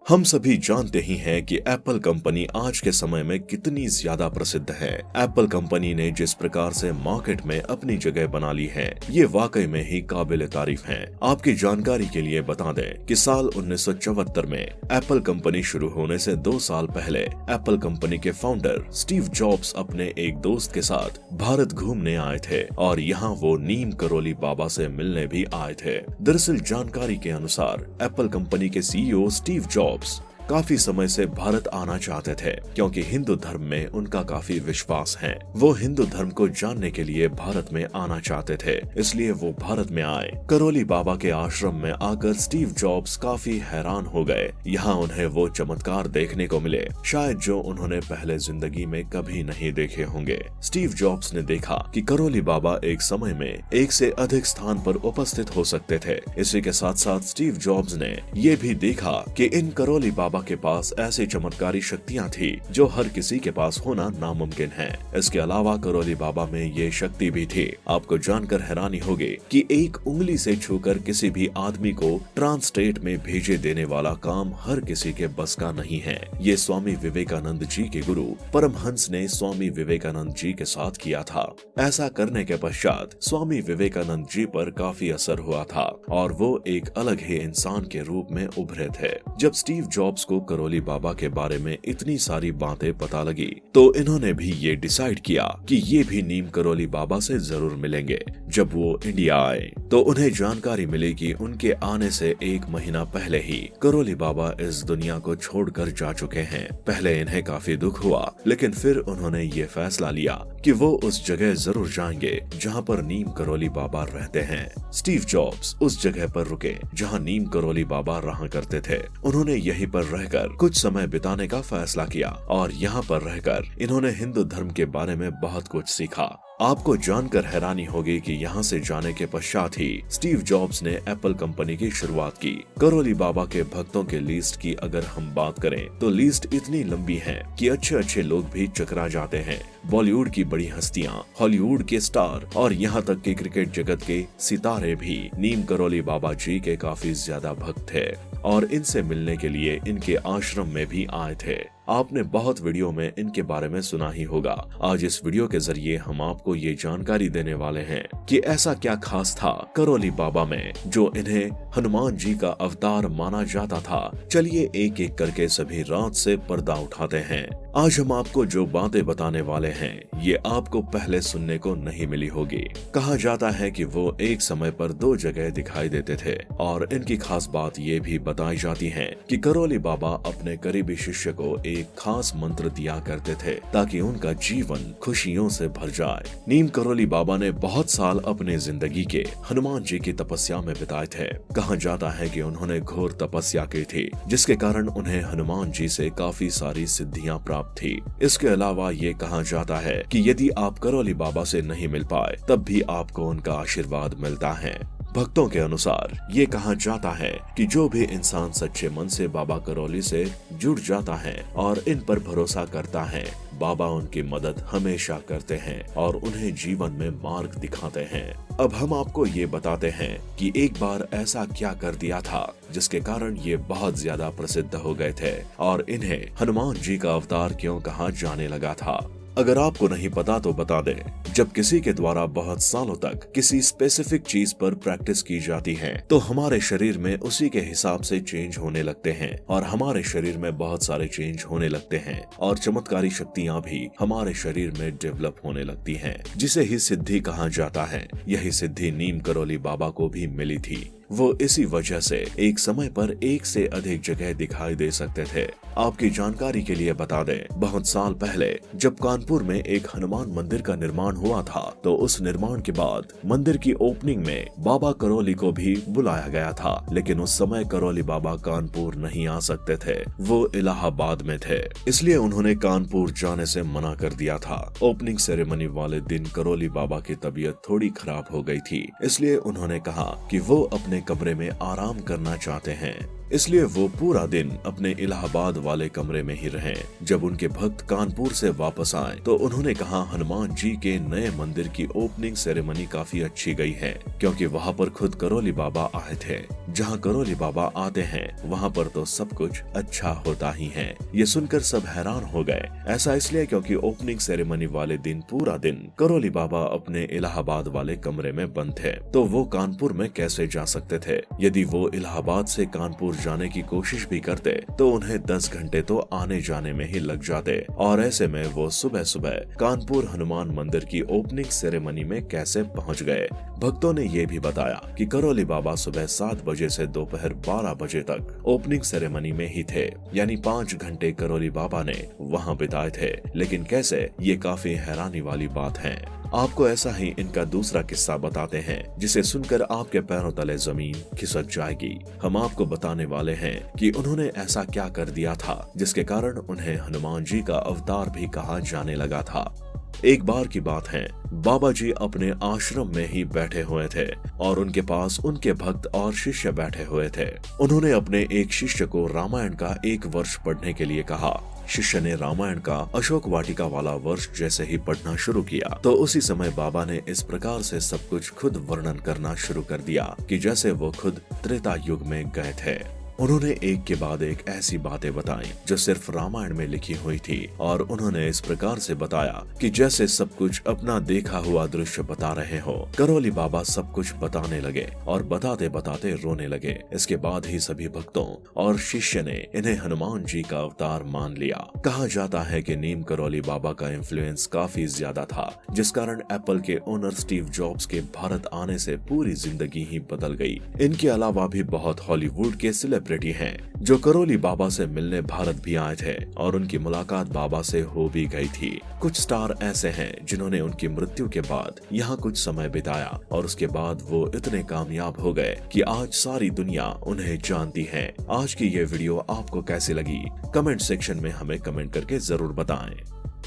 हम सभी जानते ही हैं कि एप्पल कंपनी आज के समय में कितनी ज्यादा प्रसिद्ध है। एप्पल कंपनी ने जिस प्रकार से मार्केट में अपनी जगह बना ली है, ये वाकई में ही काबिल तारीफ है। आपकी जानकारी के लिए बता दें कि साल 1974 में एप्पल कंपनी शुरू होने से 2 साल पहले एप्पल कंपनी के फाउंडर स्टीव जॉब्स अपने एक दोस्त के साथ भारत घूमने आए थे और यहाँ वो नीम करोली बाबा से मिलने भी आए थे। दरअसल जानकारी के अनुसार एप्पल कंपनी के सीईओ स्टीव जॉब्स काफी समय से भारत आना चाहते थे, क्योंकि हिंदू धर्म में उनका काफी विश्वास है। वो हिंदू धर्म को जानने के लिए भारत में आना चाहते थे, इसलिए वो भारत में आए। करोली बाबा के आश्रम में आकर स्टीव जॉब्स काफी हैरान हो गए। यहाँ उन्हें वो चमत्कार देखने को मिले शायद जो उन्होंने पहले जिंदगी में कभी नहीं देखे होंगे। स्टीव जॉब्स ने देखा कि करोली बाबा एक समय में एक से अधिक स्थान पर उपस्थित हो सकते थे। इसी के साथ साथ स्टीव जॉब्स ने ये भी देखा कि इन करोली बाबा के पास ऐसी चमत्कारी शक्तियां थी जो हर किसी के पास होना नामुमकिन है। इसके अलावा करोली बाबा में ये शक्ति भी थी। आपको जानकर हैरानी होगी कि एक उंगली से छूकर किसी भी आदमी को ट्रांस स्टेट में भेजे देने वाला काम हर किसी के बस का नहीं है। ये स्वामी विवेकानंद जी के गुरु परमहंस ने स्वामी विवेकानंद जी के साथ किया था। ऐसा करने के पश्चात स्वामी विवेकानंद जी पर काफी असर हुआ था और वो एक अलग ही इंसान के रूप में उभरे थे। जब स्टीव जॉब्स को करोली बाबा के बारे में इतनी सारी बातें पता लगी तो इन्होंने भी ये डिसाइड किया कि ये भी नीम करोली बाबा से जरूर मिलेंगे। जब वो इंडिया आए तो उन्हें जानकारी मिली कि उनके आने से 1 महीना पहले ही करोली बाबा इस दुनिया को छोड़कर जा चुके हैं। पहले इन्हें काफी दुख हुआ, लेकिन फिर उन्होंने ये फैसला लिया कि वो उस जगह जरूर जाएंगे जहाँ पर नीम करोली बाबा रहते हैं। स्टीव जॉब्स उस जगह पर रुके जहाँ नीम करोली बाबा रहा करते थे। उन्होंने यहीं पर रहकर कुछ समय बिताने का फैसला किया और यहाँ पर रहकर इन्होंने हिंदू धर्म के बारे में बहुत कुछ सीखा। आपको जानकर हैरानी होगी कि यहाँ से जाने के पश्चात ही स्टीव जॉब्स ने एप्पल कंपनी की शुरुआत की। करोली बाबा के भक्तों के लिस्ट की अगर हम बात करें तो लिस्ट इतनी लंबी है कि अच्छे अच्छे लोग भी चकरा जाते हैं। बॉलीवुड की बड़ी हस्तियां, हॉलीवुड के स्टार और यहाँ तक कि क्रिकेट जगत के सितारे भी नीम करोली बाबा जी के काफी ज्यादा भक्त थे और इनसे मिलने के लिए इनके आश्रम में भी आए थे। आपने बहुत वीडियो में इनके बारे में सुना ही होगा। आज इस वीडियो के जरिए हम आपको ये जानकारी देने वाले हैं कि ऐसा क्या खास था करोली बाबा में जो इन्हें हनुमान जी का अवतार माना जाता था। चलिए एक एक करके सभी रात से पर्दा उठाते हैं। आज हम आपको जो बातें बताने वाले हैं ये आपको पहले सुनने को नहीं मिली होगी। कहा जाता है कि वो एक समय पर 2 जगह दिखाई देते थे और इनकी खास बात ये भी बताई जाती है कि करोली बाबा अपने करीबी शिष्य को एक खास मंत्र दिया करते थे ताकि उनका जीवन खुशियों से भर जाए। नीम करोली बाबा ने बहुत साल अपने जिंदगी के हनुमान जी की तपस्या में बिताए थे। कहा जाता है कि उन्होंने घोर तपस्या की थी जिसके कारण उन्हें हनुमान जी से काफी सारी सिद्धियां प्राप्त थी। इसके अलावा ये कहा जाता है कि यदि आप करोली बाबा से नहीं मिल पाए तब भी आपको उनका आशीर्वाद मिलता है। भक्तों के अनुसार ये कहा जाता है कि जो भी इंसान सच्चे मन से बाबा करोली से जुड़ जाता है और इन पर भरोसा करता है, बाबा उनकी मदद हमेशा करते हैं और उन्हें जीवन में मार्ग दिखाते हैं। अब हम आपको ये बताते हैं कि एक बार ऐसा क्या कर दिया था जिसके कारण ये बहुत ज्यादा प्रसिद्ध हो गए थे और इन्हें हनुमान जी का अवतार क्यों कहा जाने लगा था। अगर आपको नहीं पता तो बता दें, जब किसी के द्वारा बहुत सालों तक किसी स्पेसिफिक चीज पर प्रैक्टिस की जाती है तो हमारे शरीर में उसी के हिसाब से चेंज होने लगते हैं और हमारे शरीर में बहुत सारे चेंज होने लगते हैं और चमत्कारी शक्तियां भी हमारे शरीर में डेवलप होने लगती हैं, जिसे ही सिद्धि कहा जाता है। यही सिद्धि नीम करोली बाबा को भी मिली थी। वो इसी वजह से एक समय पर 1 से अधिक जगह दिखाई दे सकते थे। आपकी जानकारी के लिए बता दें, बहुत साल पहले जब कानपुर में एक हनुमान मंदिर का निर्माण हुआ था तो उस निर्माण के बाद मंदिर की ओपनिंग में बाबा करोली को भी बुलाया गया था, लेकिन उस समय करोली बाबा कानपुर नहीं आ सकते थे। वो इलाहाबाद में थे, इसलिए उन्होंने कानपुर जाने से मना कर दिया था। ओपनिंग सेरेमनी वाले दिन करोली बाबा की तबीयत थोड़ी खराब हो गई थी, इसलिए उन्होंने कहा कि वो अपने कमरे में आराम करना चाहते हैं। इसलिए वो पूरा दिन अपने इलाहाबाद वाले कमरे में ही रहे। जब उनके भक्त कानपुर से वापस आए तो उन्होंने कहा हनुमान जी के नए मंदिर की ओपनिंग सेरेमनी काफी अच्छी गई है, क्योंकि वहाँ पर खुद करौली बाबा आए थे। जहाँ करौली बाबा आते हैं वहाँ पर तो सब कुछ अच्छा होता ही है। ये सुनकर सब हैरान हो गए। ऐसा इसलिए क्योंकि ओपनिंग सेरेमनी वाले दिन पूरा दिन करौली बाबा अपने इलाहाबाद वाले कमरे में बंद थे, तो वो कानपुर में कैसे जा सकते थे। यदि वो इलाहाबाद से कानपुर जाने की कोशिश भी करते तो उन्हें 10 घंटे तो आने जाने में ही लग जाते, और ऐसे में वो सुबह सुबह कानपुर हनुमान मंदिर की ओपनिंग सेरेमनी में कैसे पहुंच गए। भक्तों ने ये भी बताया कि करौली बाबा सुबह 7 बजे से दोपहर 12 बजे तक ओपनिंग सेरेमनी में ही थे, यानी 5 घंटे करौली बाबा ने वहाँ बिताए थे। लेकिन कैसे, ये काफी हैरानी वाली बात है। आपको ऐसा ही इनका दूसरा किस्सा बताते हैं, जिसे सुनकर आपके पैरों तले जमीन खिसक जाएगी। हम आपको बताने वाले हैं कि उन्होंने ऐसा क्या कर दिया था जिसके कारण उन्हें हनुमान जी का अवतार भी कहा जाने लगा था। एक बार की बात है, बाबा जी अपने आश्रम में ही बैठे हुए थे और उनके पास उनके भक्त और शिष्य बैठे हुए थे। उन्होंने अपने एक शिष्य को रामायण का 1 वर्ष पढ़ने के लिए कहा। शिष्य ने रामायण का अशोक वाटिका वाला वर्ष जैसे ही पढ़ना शुरू किया तो उसी समय बाबा ने इस प्रकार से सब कुछ खुद वर्णन करना शुरू कर दिया कि जैसे वो खुद त्रेता युग में गए थे। उन्होंने एक के बाद एक ऐसी बातें बताई जो सिर्फ रामायण में लिखी हुई थी, और उन्होंने इस प्रकार से बताया कि जैसे सब कुछ अपना देखा हुआ दृश्य बता रहे हो। करौली बाबा सब कुछ बताने लगे और बताते बताते रोने लगे। इसके बाद ही सभी भक्तों और शिष्य ने इन्हें हनुमान जी का अवतार मान लिया। कहा जाता है कि नीम करौली बाबा का इन्फ्लुएंस काफी ज्यादा था, जिस कारण एप्पल के ओनर स्टीव जॉब्स के भारत आने से पूरी जिंदगी ही बदल गई। इनके अलावा भी बहुत हॉलीवुड के सेलिब्रिटी हैं जो करौली बाबा से मिलने भारत भी आए थे और उनकी मुलाकात बाबा से हो भी गई थी। कुछ स्टार ऐसे हैं जिन्होंने उनकी मृत्यु के बाद यहाँ कुछ समय बिताया और उसके बाद वो इतने कामयाब हो गए कि आज सारी दुनिया उन्हें जानती है। आज की ये वीडियो आपको कैसी लगी? कमेंट सेक्शन में हमें कमेंट करके जरूर बताएं।